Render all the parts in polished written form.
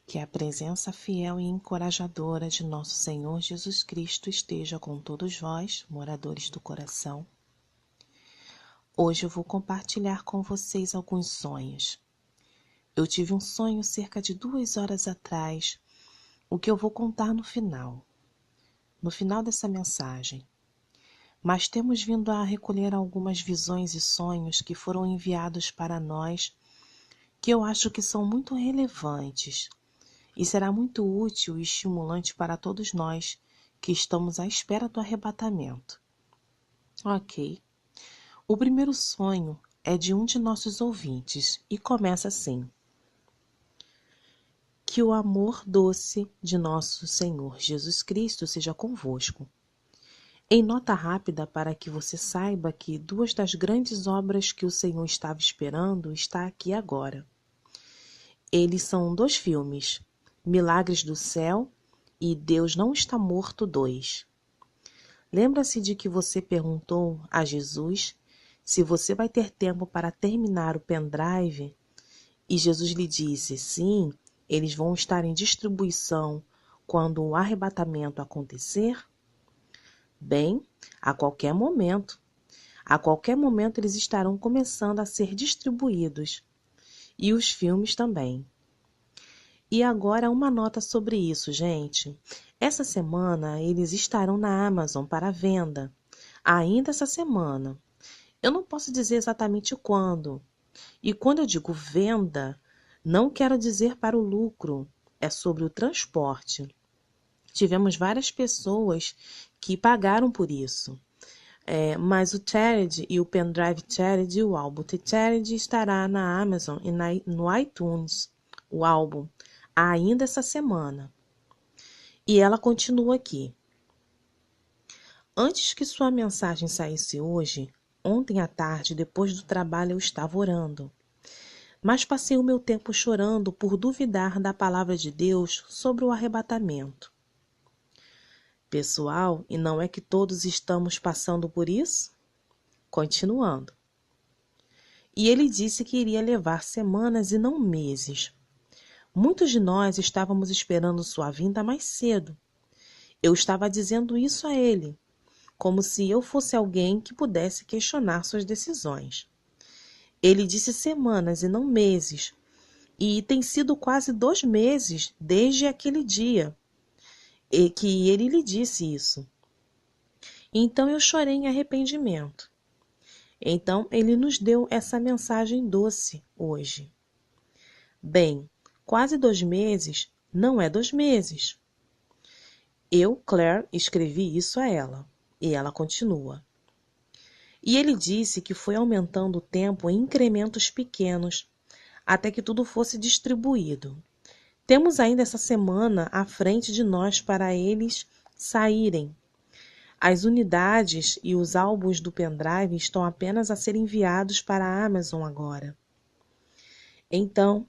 Que a presença fiel e encorajadora de nosso Senhor Jesus Cristo esteja com todos vós, moradores do coração. Hoje eu vou compartilhar com vocês alguns sonhos. Eu tive um sonho cerca de 2 horas atrás, o que eu vou contar no final dessa mensagem. Mas temos vindo a recolher algumas visões e sonhos que foram enviados para nós, que eu acho que são muito relevantes. E será muito útil e estimulante para todos nós que estamos à espera do arrebatamento. Ok. O primeiro sonho é de um de nossos ouvintes e começa assim. Que o amor doce de nosso Senhor Jesus Cristo seja convosco. Em nota rápida para que você saiba que 2 das grandes obras que o Senhor estava esperando está aqui agora. Eles são 2 filmes. Milagres do Céu e Deus Não Está Morto 2. Lembra-se de que você perguntou a Jesus se você vai ter tempo para terminar o pendrive? E Jesus lhe disse, sim, eles vão estar em distribuição quando o arrebatamento acontecer? Bem, a qualquer momento. A qualquer momento eles estarão começando a ser distribuídos. E os filmes também. E agora uma nota sobre isso, gente. Essa semana eles estarão na Amazon para venda. Ainda essa semana. Eu não posso dizer exatamente quando. E quando eu digo venda, não quero dizer para o lucro. É sobre o transporte. Tivemos várias pessoas que pagaram por isso. Mas o Charity e o Pendrive Charity e o álbum The Charity estará na Amazon e no iTunes, o álbum. Ainda essa semana. E ela continua aqui. Antes que sua mensagem saísse hoje, ontem à tarde, depois do trabalho, eu estava orando. Mas passei o meu tempo chorando por duvidar da palavra de Deus sobre o arrebatamento. Pessoal, e não é que todos estamos passando por isso? Continuando. E ele disse que iria levar semanas e não meses. Muitos de nós estávamos esperando sua vinda mais cedo. Eu estava dizendo isso a ele, como se eu fosse alguém que pudesse questionar suas decisões. Ele disse semanas e não meses, e tem sido quase 2 meses desde aquele dia que ele lhe disse isso. Então eu chorei em arrependimento. Então ele nos deu essa mensagem doce hoje. Bem, quase 2 meses não é 2 meses. Eu, Claire, escrevi isso a ela. E ela continua. E ele disse que foi aumentando o tempo em incrementos pequenos, até que tudo fosse distribuído. Temos ainda essa semana à frente de nós para eles saírem. As unidades e os álbuns do pendrive estão apenas a ser enviados para a Amazon agora. Então,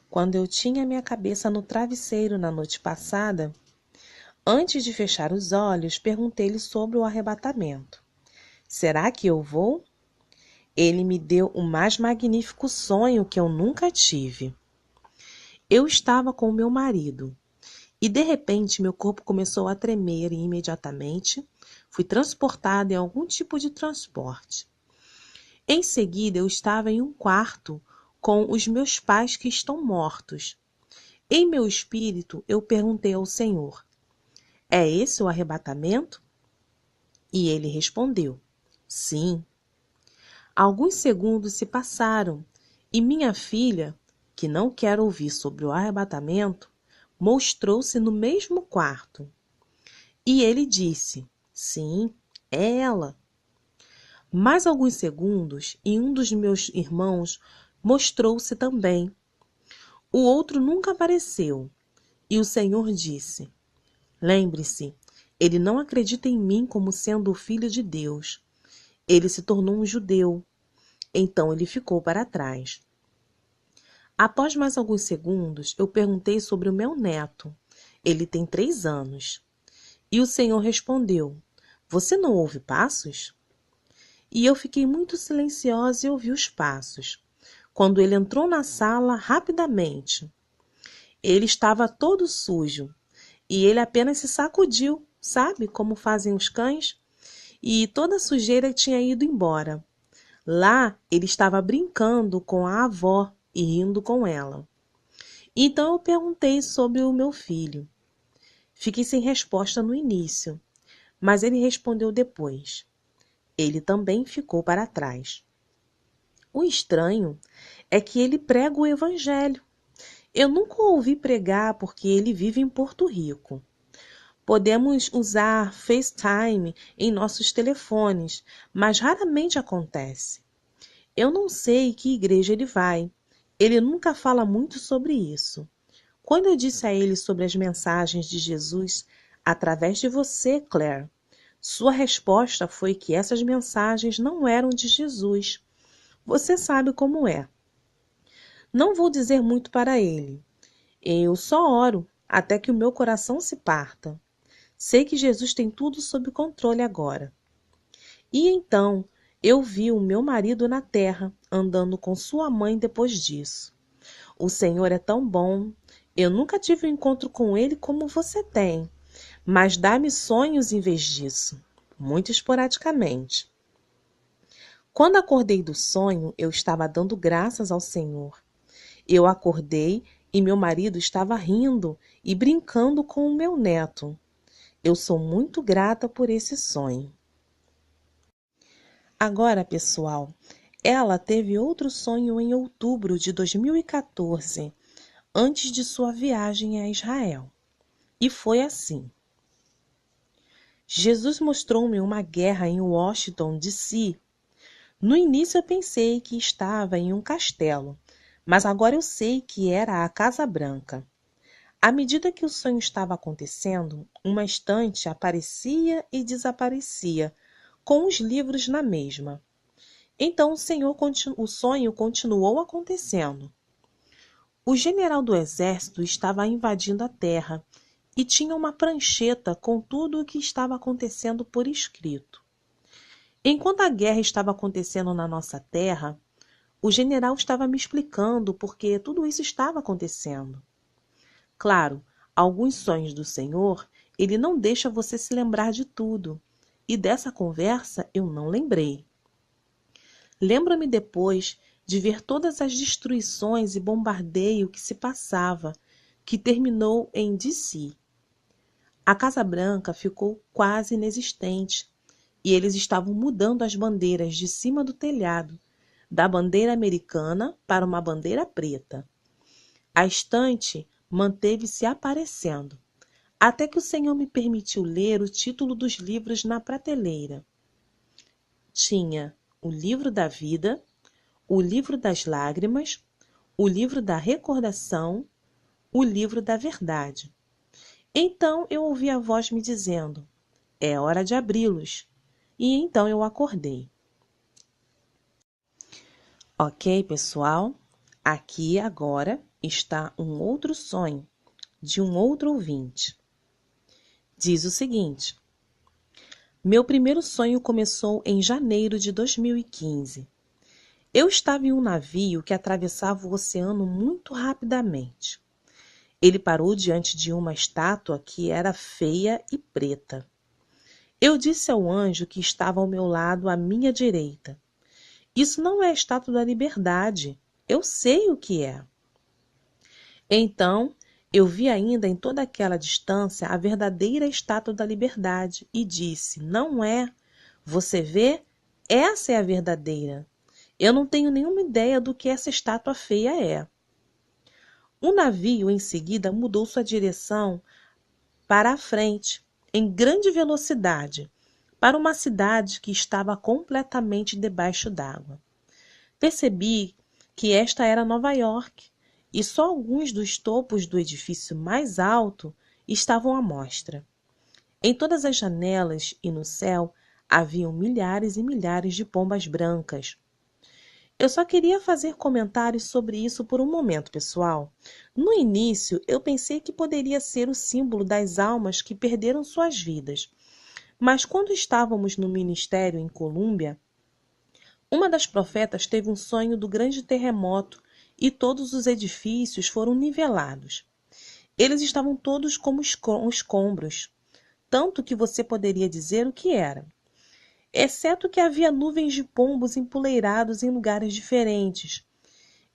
quando eu tinha minha cabeça no travesseiro na noite passada, antes de fechar os olhos, perguntei-lhe sobre o arrebatamento. Será que eu vou? Ele me deu o mais magnífico sonho que eu nunca tive. Eu estava com o meu marido e, de repente, meu corpo começou a tremer e, imediatamente, fui transportada em algum tipo de transporte. Em seguida, eu estava em um quarto com os meus pais que estão mortos. Em meu espírito, eu perguntei ao Senhor, é esse o arrebatamento? E ele respondeu, sim. Alguns segundos se passaram e minha filha, que não quer ouvir sobre o arrebatamento, mostrou-se no mesmo quarto. E ele disse, sim, é ela. Mais alguns segundos e um dos meus irmãos mostrou-se também. O outro nunca apareceu. E o Senhor disse, lembre-se, ele não acredita em mim como sendo o Filho de Deus. Ele se tornou um judeu. Então ele ficou para trás. Após mais alguns segundos, eu perguntei sobre o meu neto. Ele tem 3 anos. E o Senhor respondeu, você não ouve passos? E eu fiquei muito silenciosa e ouvi os passos. Quando ele entrou na sala, rapidamente, Ele estava todo sujo e ele apenas se sacudiu, sabe como fazem os cães? E toda a sujeira tinha ido embora. Lá ele estava brincando com a avó e rindo com ela. Então eu perguntei sobre o meu filho. Fiquei sem resposta no início, mas ele respondeu depois. Ele também ficou para trás. O estranho é que ele prega o evangelho. Eu nunca o ouvi pregar porque ele vive em Porto Rico. Podemos usar FaceTime em nossos telefones, mas raramente acontece. Eu não sei que igreja ele vai. Ele nunca fala muito sobre isso. Quando eu disse a ele sobre as mensagens de Jesus através de você, Claire, sua resposta foi que essas mensagens não eram de Jesus. Você sabe como é. Não vou dizer muito para ele. Eu só oro até que o meu coração se parta. Sei que Jesus tem tudo sob controle agora. E então eu vi o meu marido na terra, andando com sua mãe depois disso. O Senhor é tão bom. Eu nunca tive um encontro com ele como você tem, mas dá-me sonhos em vez disso, muito esporadicamente. Quando acordei do sonho, eu estava dando graças ao Senhor. Eu acordei e meu marido estava rindo e brincando com o meu neto. Eu sou muito grata por esse sonho. Agora, pessoal, ela teve outro sonho em outubro de 2014, antes de sua viagem a Israel. E foi assim. Jesus mostrou-me uma guerra em Washington, D.C. No início eu pensei que estava em um castelo, mas agora eu sei que era a Casa Branca. À medida que o sonho estava acontecendo, uma estante aparecia e desaparecia, com os livros na mesma. Então o sonho continuou acontecendo. O general do exército estava invadindo a terra e tinha uma prancheta com tudo o que estava acontecendo por escrito. Enquanto a guerra estava acontecendo na nossa terra, o general estava me explicando por que tudo isso estava acontecendo. Claro, alguns sonhos do Senhor, ele não deixa você se lembrar de tudo, e dessa conversa eu não lembrei. Lembro-me depois de ver todas as destruições e bombardeio que se passava, que terminou em D.C. A Casa Branca ficou quase inexistente e eles estavam mudando as bandeiras de cima do telhado, da bandeira americana para uma bandeira preta. A estante manteve-se aparecendo, até que o Senhor me permitiu ler o título dos livros na prateleira. Tinha o livro da vida, o livro das lágrimas, o livro da recordação, o livro da verdade. Então eu ouvi a voz me dizendo, é hora de abri-los. E então eu acordei. Ok, pessoal? Aqui agora está um outro sonho de um outro ouvinte. Diz o seguinte: meu primeiro sonho começou em janeiro de 2015. Eu estava em um navio que atravessava o oceano muito rapidamente. Ele parou diante de uma estátua que era feia e preta. Eu disse ao anjo que estava ao meu lado à minha direita: isso não é a Estátua da Liberdade. Eu sei o que é. Então, eu vi ainda em toda aquela distância a verdadeira Estátua da Liberdade e disse: não é. Você vê? Essa é a verdadeira. Eu não tenho nenhuma ideia do que essa estátua feia é. O navio, em seguida, mudou sua direção para a frente, em grande velocidade, para uma cidade que estava completamente debaixo d'água. Percebi que esta era Nova York, e só alguns dos topos do edifício mais alto estavam à mostra. Em todas as janelas e no céu haviam milhares e milhares de pombas brancas. Eu só queria fazer comentários sobre isso por um momento, pessoal. No início, eu pensei que poderia ser o símbolo das almas que perderam suas vidas. Mas quando estávamos no ministério em Colômbia, uma das profetas teve um sonho do grande terremoto e todos os edifícios foram nivelados. Eles estavam todos como escombros, tanto que você poderia dizer o que era, exceto que havia nuvens de pombos empoleirados em lugares diferentes.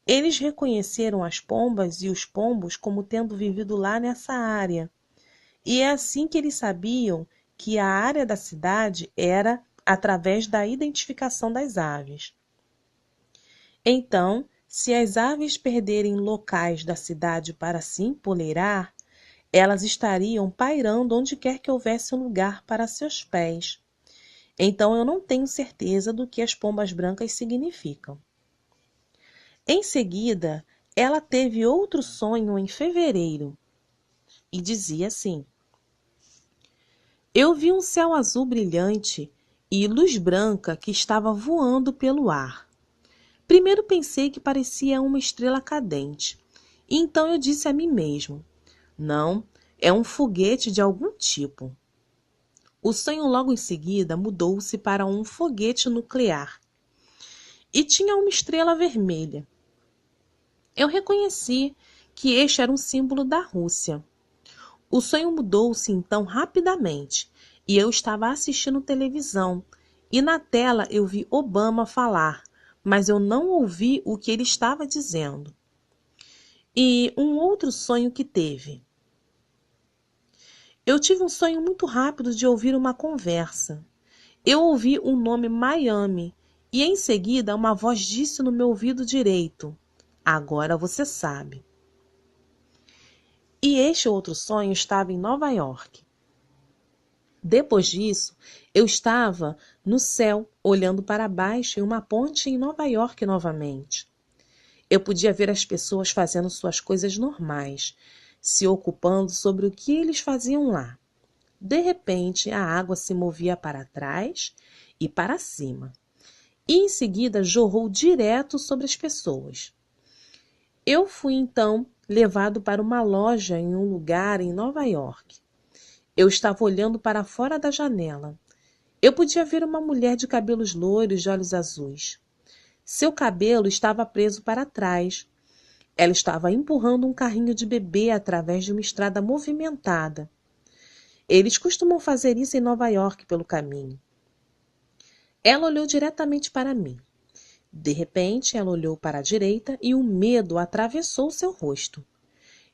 Eles reconheceram as pombas e os pombos como tendo vivido lá nessa área, e é assim que eles sabiam que a área da cidade era através da identificação das aves. Então, se as aves perderem locais da cidade para se empoleirar, elas estariam pairando onde quer que houvesse um lugar para seus pés. Então, eu não tenho certeza do que as pombas brancas significam. Em seguida, ela teve outro sonho em fevereiro e dizia assim: Eu vi um céu azul brilhante e luz branca que estava voando pelo ar. Primeiro pensei que parecia uma estrela cadente, e então eu disse a mim mesmo: Não, é um foguete de algum tipo. O sonho logo em seguida mudou-se para um foguete nuclear e tinha uma estrela vermelha. Eu reconheci que este era um símbolo da Rússia. O sonho mudou-se então rapidamente e eu estava assistindo televisão e na tela eu vi Obama falar, mas eu não ouvi o que ele estava dizendo. E um outro sonho que teve. Eu tive um sonho muito rápido de ouvir uma conversa. Eu ouvi o nome Miami e em seguida uma voz disse no meu ouvido direito: Agora você sabe. E este outro sonho estava em Nova York. Depois disso, eu estava no céu, olhando para baixo em uma ponte em Nova York novamente. Eu podia ver as pessoas fazendo suas coisas normais, se ocupando sobre o que eles faziam lá. De repente, a água se movia para trás e para cima, e em seguida jorrou direto sobre as pessoas. Eu fui então levado para uma loja em um lugar em Nova York. Eu estava olhando para fora da janela. Eu podia ver uma mulher de cabelos loiros e olhos azuis. Seu cabelo estava preso para trás. Ela estava empurrando um carrinho de bebê através de uma estrada movimentada. Eles costumam fazer isso em Nova York pelo caminho. Ela olhou diretamente para mim. De repente, ela olhou para a direita e o medo atravessou seu rosto.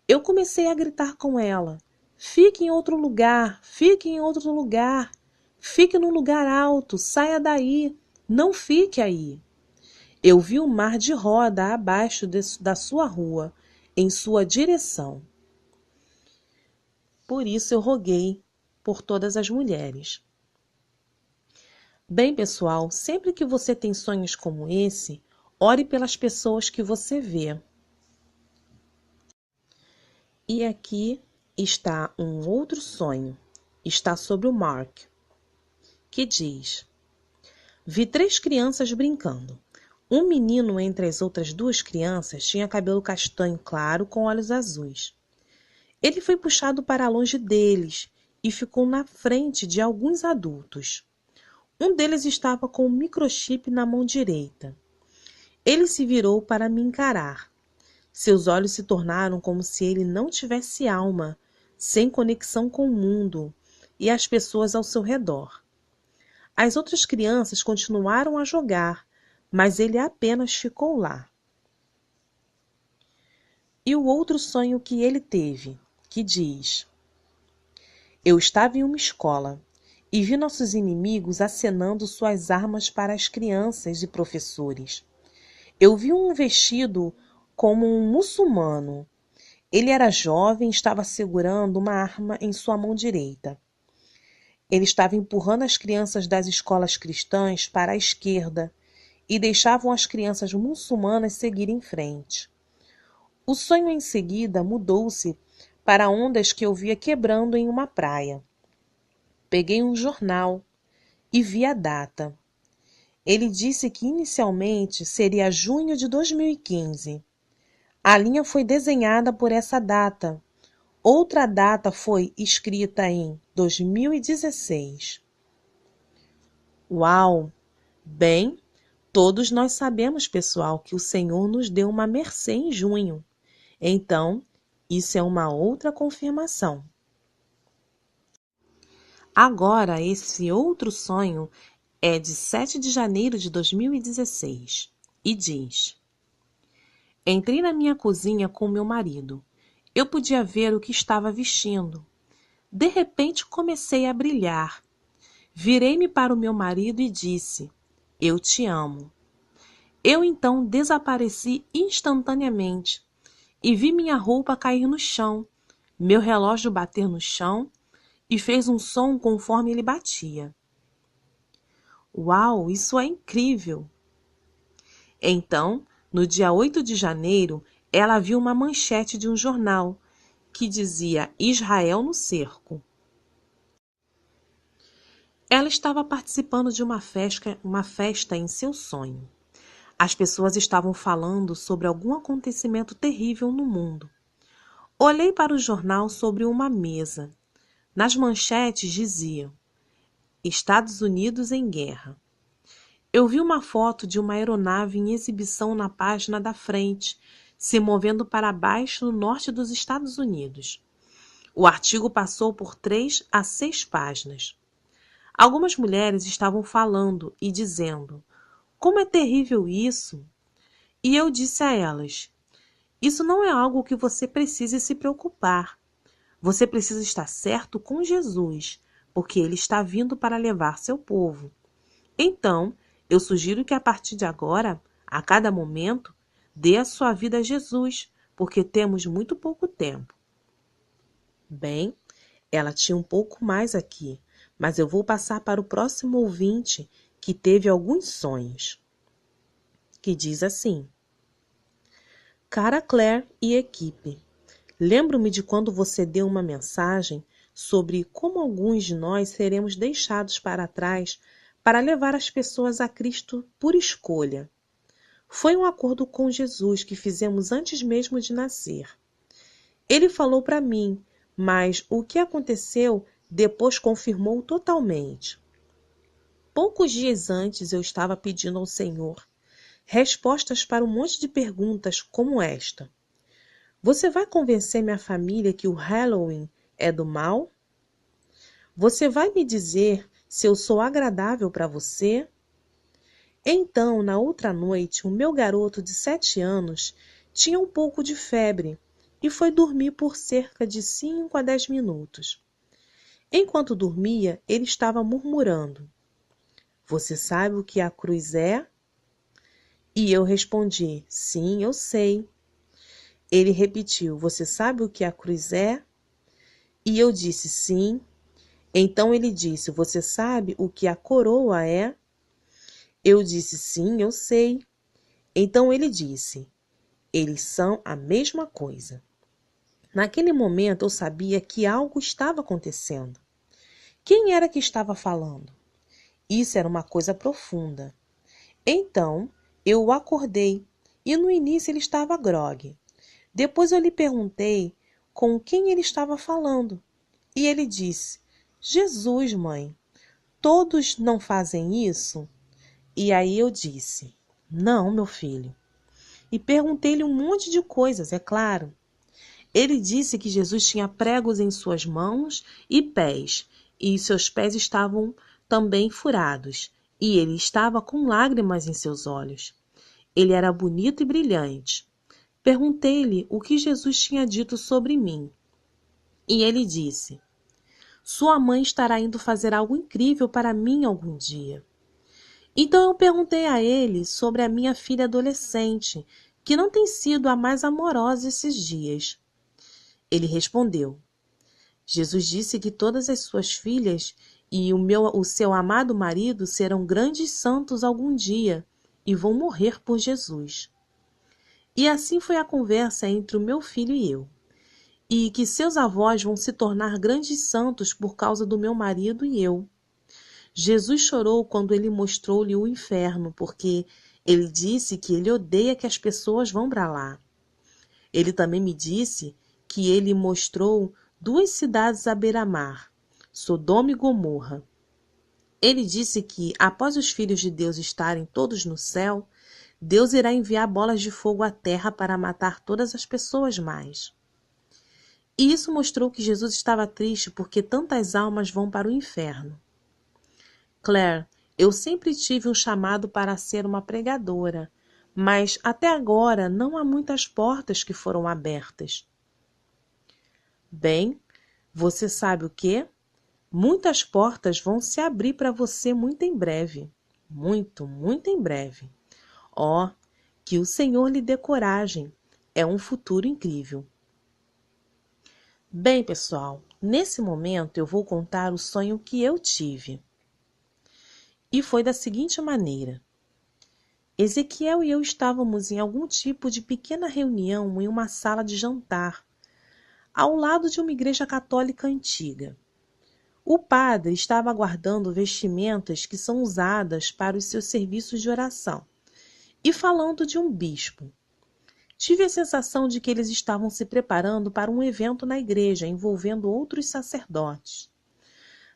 Eu comecei a gritar com ela: Fique em outro lugar, fique em outro lugar, fique num lugar alto, saia daí, não fique aí. Eu vi o mar de roda abaixo da sua rua, em sua direção. Por isso eu roguei por todas as mulheres. Bem, pessoal, sempre que você tem sonhos como esse, ore pelas pessoas que você vê. E aqui está um outro sonho. Está sobre o Mark, que diz: Vi 3 crianças brincando. Um menino entre as outras 2 crianças tinha cabelo castanho claro com olhos azuis. Ele foi puxado para longe deles e ficou na frente de alguns adultos. Um deles estava com um microchip na mão direita. Ele se virou para me encarar. Seus olhos se tornaram como se ele não tivesse alma, sem conexão com o mundo e as pessoas ao seu redor. As outras crianças continuaram a jogar, mas ele apenas ficou lá. E o outro sonho que ele teve, que diz: Eu estava em uma escola e vi nossos inimigos acenando suas armas para as crianças e professores. Eu vi um vestido como um muçulmano. Ele era jovem e estava segurando uma arma em sua mão direita. Ele estava empurrando as crianças das escolas cristãs para a esquerda e deixavam as crianças muçulmanas seguir em frente. O sonho em seguida mudou-se para ondas que eu via quebrando em uma praia. Peguei um jornal e vi a data. Ele disse que inicialmente seria junho de 2015. A linha foi desenhada por essa data. Outra data foi escrita em 2016. Uau! Bem, todos nós sabemos, pessoal, que o Senhor nos deu uma mercê em junho. Então, Isso é uma outra confirmação. Agora, esse outro sonho é de 7 de janeiro de 2016 e diz: Entrei na minha cozinha com meu marido. Eu podia ver o que estava vestindo. De repente comecei a brilhar. Virei-me para o meu marido e disse: Eu te amo. Eu então desapareci instantaneamente e vi minha roupa cair no chão, meu relógio bater no chão e fez um som conforme ele batia. Uau, isso é incrível! Então, no dia 8 de janeiro, ela viu uma manchete de um jornal que dizia Israel no cerco. Ela estava participando de uma festa em seu sonho. As pessoas estavam falando sobre algum acontecimento terrível no mundo. Olhei para o jornal sobre uma mesa. Nas manchetes diziam Estados Unidos em guerra. Eu vi uma foto de uma aeronave em exibição na página da frente, se movendo para baixo no norte dos Estados Unidos. O artigo passou por 3 a 6 páginas. Algumas mulheres estavam falando e dizendo: Como é terrível isso! E eu disse a elas: Isso não é algo que você precise se preocupar. Você precisa estar certo com Jesus, porque ele está vindo para levar seu povo. Então, eu sugiro que a partir de agora, a cada momento, dê a sua vida a Jesus, porque temos muito pouco tempo. Bem, ela tinha um pouco mais aqui, mas eu vou passar para o próximo ouvinte que teve alguns sonhos. Que diz assim: Cara Claire e equipe, lembro-me de quando você deu uma mensagem sobre como alguns de nós seremos deixados para trás para levar as pessoas a Cristo por escolha. Foi um acordo com Jesus que fizemos antes mesmo de nascer. Ele falou para mim, mas o que aconteceu depois confirmou totalmente. Poucos dias antes eu estava pedindo ao Senhor respostas para um monte de perguntas como esta. Você vai convencer minha família que o Halloween é do mal? Você vai me dizer se eu sou agradável para você? Então, na outra noite, o meu garoto de 7 anos tinha um pouco de febre e foi dormir por cerca de 5 a 10 minutos. Enquanto dormia, ele estava murmurando: Você sabe o que a cruz é? E eu respondi: Sim, eu sei. Ele repetiu: Você sabe o que a cruz é? E eu disse: Sim. Então ele disse: Você sabe o que a coroa é? Eu disse: Sim, eu sei. Então ele disse: Eles são a mesma coisa. Naquele momento eu sabia que algo estava acontecendo. Quem era que estava falando? Isso era uma coisa profunda. Então eu o acordei e no início ele estava grogue. Depois eu lhe perguntei com quem ele estava falando. E ele disse: Jesus, mãe, todos não fazem isso? E aí eu disse: Não, meu filho. E perguntei-lhe um monte de coisas, é claro. Ele disse que Jesus tinha pregos em suas mãos e pés, e seus pés estavam também furados, e ele estava com lágrimas em seus olhos. Ele era bonito e brilhante. Perguntei-lhe o que Jesus tinha dito sobre mim. E ele disse: Sua mãe estará indo fazer algo incrível para mim algum dia. Então eu perguntei a ele sobre a minha filha adolescente, que não tem sido a mais amorosa esses dias. Ele respondeu: Jesus disse que todas as suas filhas e o seu amado marido serão grandes santos algum dia e vão morrer por Jesus. E assim foi a conversa entre o meu filho e eu. E que seus avós vão se tornar grandes santos por causa do meu marido e eu. Jesus chorou quando ele mostrou-lhe o inferno, porque ele disse que ele odeia que as pessoas vão para lá. Ele também me disse que ele mostrou 2 cidades à beira-mar, Sodoma e Gomorra. Ele disse que, após os filhos de Deus estarem todos no céu, Deus irá enviar bolas de fogo à terra para matar todas as pessoas mais. E isso mostrou que Jesus estava triste porque tantas almas vão para o inferno. Claire, eu sempre tive um chamado para ser uma pregadora, mas até agora não há muitas portas que foram abertas. Bem, você sabe o quê? Muitas portas vão se abrir para você muito em breve. Muito, muito em breve. Oh, que o Senhor lhe dê coragem. É um futuro incrível. Bem, pessoal, nesse momento eu vou contar o sonho que eu tive. E foi da seguinte maneira. Ezequiel e eu estávamos em algum tipo de pequena reunião em uma sala de jantar, ao lado de uma igreja católica antiga. O padre estava aguardando vestimentas que são usadas para os seus serviços de oração e falando de um bispo. Tive a sensação de que eles estavam se preparando para um evento na igreja envolvendo outros sacerdotes.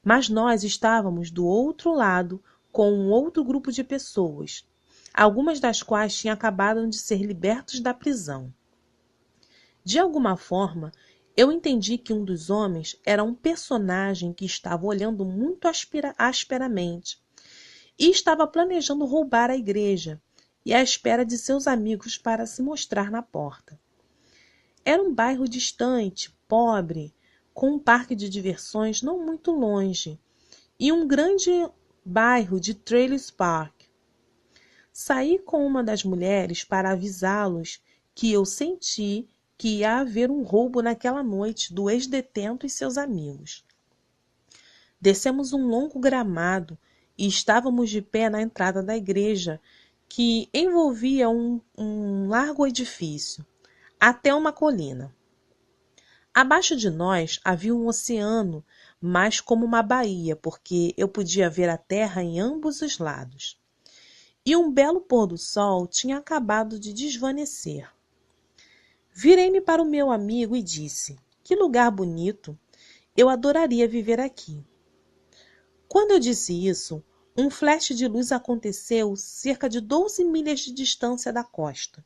Mas nós estávamos do outro lado com um outro grupo de pessoas, algumas das quais tinham acabado de ser libertos da prisão. De alguma forma, eu entendi que um dos homens era um personagem que estava olhando muito asperamente e estava planejando roubar a igreja e à espera de seus amigos para se mostrar na porta. Era um bairro distante, pobre, com um parque de diversões não muito longe e um grande bairro de Trails Park. Saí com uma das mulheres para avisá-los que eu senti que ia haver um roubo naquela noite do ex-detento e seus amigos. Descemos um longo gramado e estávamos de pé na entrada da igreja, que envolvia um largo edifício, até uma colina. Abaixo de nós havia um oceano, mas como uma baía, porque eu podia ver a terra em ambos os lados. E um belo pôr do sol tinha acabado de desvanecer. Virei-me para o meu amigo e disse: "Que lugar bonito! Eu adoraria viver aqui." Quando eu disse isso, um flash de luz aconteceu cerca de 12 milhas de distância da costa.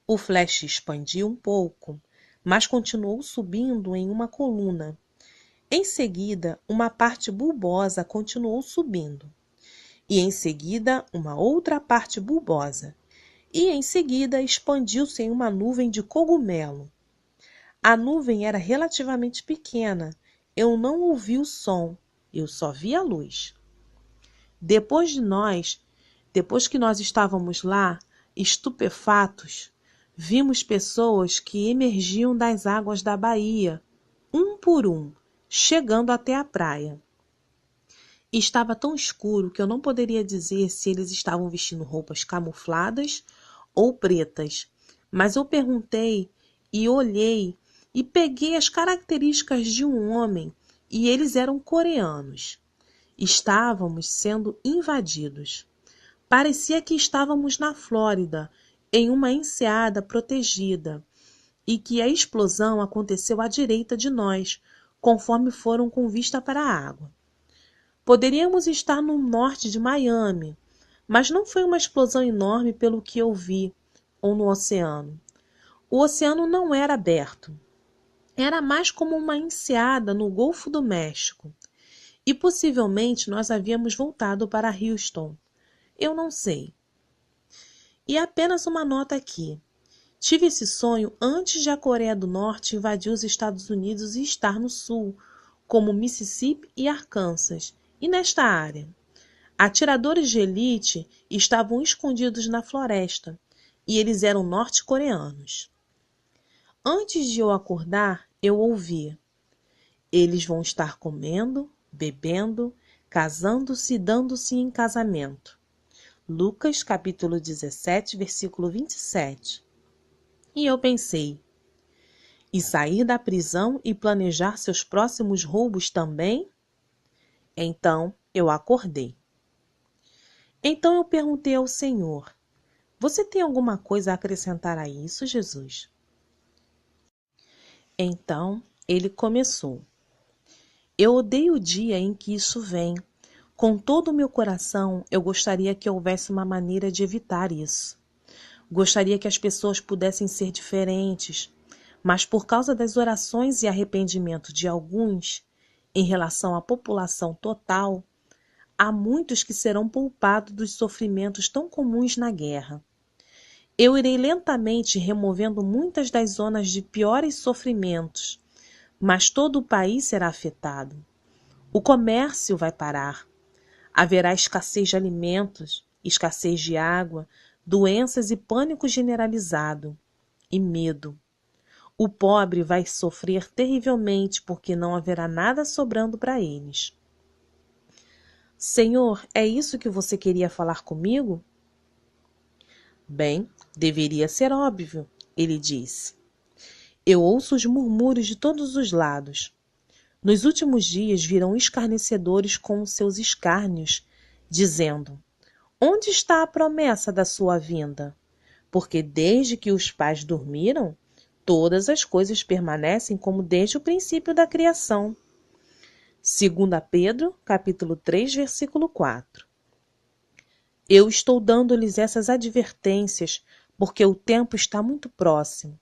O flash expandiu um pouco, mas continuou subindo em uma coluna. Em seguida, uma parte bulbosa continuou subindo. E em seguida, uma outra parte bulbosa. E em seguida, expandiu-se em uma nuvem de cogumelo. A nuvem era relativamente pequena. Eu não ouvi o som, eu só vi a luz. Depois que nós estávamos lá, estupefatos, vimos pessoas que emergiam das águas da baía, um por um, chegando até a praia. Estava tão escuro que eu não poderia dizer se eles estavam vestindo roupas camufladas ou pretas, mas eu perguntei e olhei e peguei as características de um homem e eles eram coreanos. Estávamos sendo invadidos. Parecia que estávamos na Flórida, em uma enseada protegida, e que a explosão aconteceu à direita de nós, conforme foram com vista para a água. Poderíamos estar no norte de Miami, mas não foi uma explosão enorme pelo que eu vi, ou no oceano. O oceano não era aberto. Era mais como uma enseada no Golfo do México. E possivelmente nós havíamos voltado para Houston. Eu não sei. E apenas uma nota aqui. Tive esse sonho antes de a Coreia do Norte invadir os Estados Unidos e estar no sul, como Mississippi e Arkansas, e nesta área. Atiradores de elite estavam escondidos na floresta, e eles eram norte-coreanos. Antes de eu acordar, eu ouvi: eles vão estar comendo, bebendo, casando-se e dando-se em casamento. Lucas, capítulo 17, versículo 27. E eu pensei: e sair da prisão e planejar seus próximos roubos também? Então eu acordei. Então eu perguntei ao Senhor: você tem alguma coisa a acrescentar a isso, Jesus? Então ele começou: eu odeio o dia em que isso vem. Com todo o meu coração, eu gostaria que houvesse uma maneira de evitar isso. Gostaria que as pessoas pudessem ser diferentes, Mas por causa das orações e arrependimento de alguns, em relação à população total, há muitos que serão poupados dos sofrimentos tão comuns na guerra. Eu irei lentamente removendo muitas das zonas de piores sofrimentos, mas todo o país será afetado. O comércio vai parar. Haverá escassez de alimentos, escassez de água, doenças e pânico generalizado, e medo. O pobre vai sofrer terrivelmente porque não haverá nada sobrando para eles. Senhor, é isso que você queria falar comigo? Bem, deveria ser óbvio, ele disse. Eu ouço os murmúrios de todos os lados. Nos últimos dias virão escarnecedores com os seus escárnios, dizendo: onde está a promessa da sua vinda? Porque desde que os pais dormiram, todas as coisas permanecem como desde o princípio da criação. 2 Pedro, capítulo 3, versículo 4. Eu estou dando-lhes essas advertências porque o tempo está muito próximo.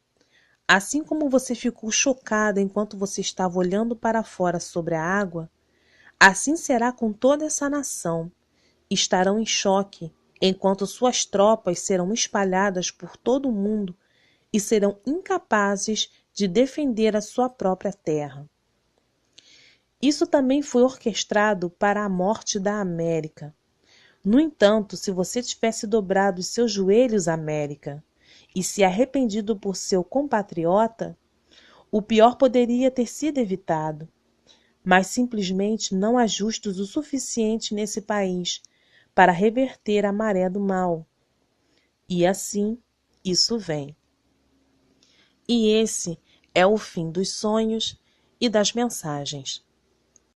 Assim como você ficou chocada enquanto você estava olhando para fora sobre a água, assim será com toda essa nação. Estarão em choque enquanto suas tropas serão espalhadas por todo o mundo e serão incapazes de defender a sua própria terra. Isso também foi orquestrado para a morte da América. No entanto, se você tivesse dobrado os seus joelhos, América, e se arrependido por seu compatriota, o pior poderia ter sido evitado. Mas simplesmente não há justos o suficiente nesse país para reverter a maré do mal. E assim, isso vem. E esse é o fim dos sonhos e das mensagens.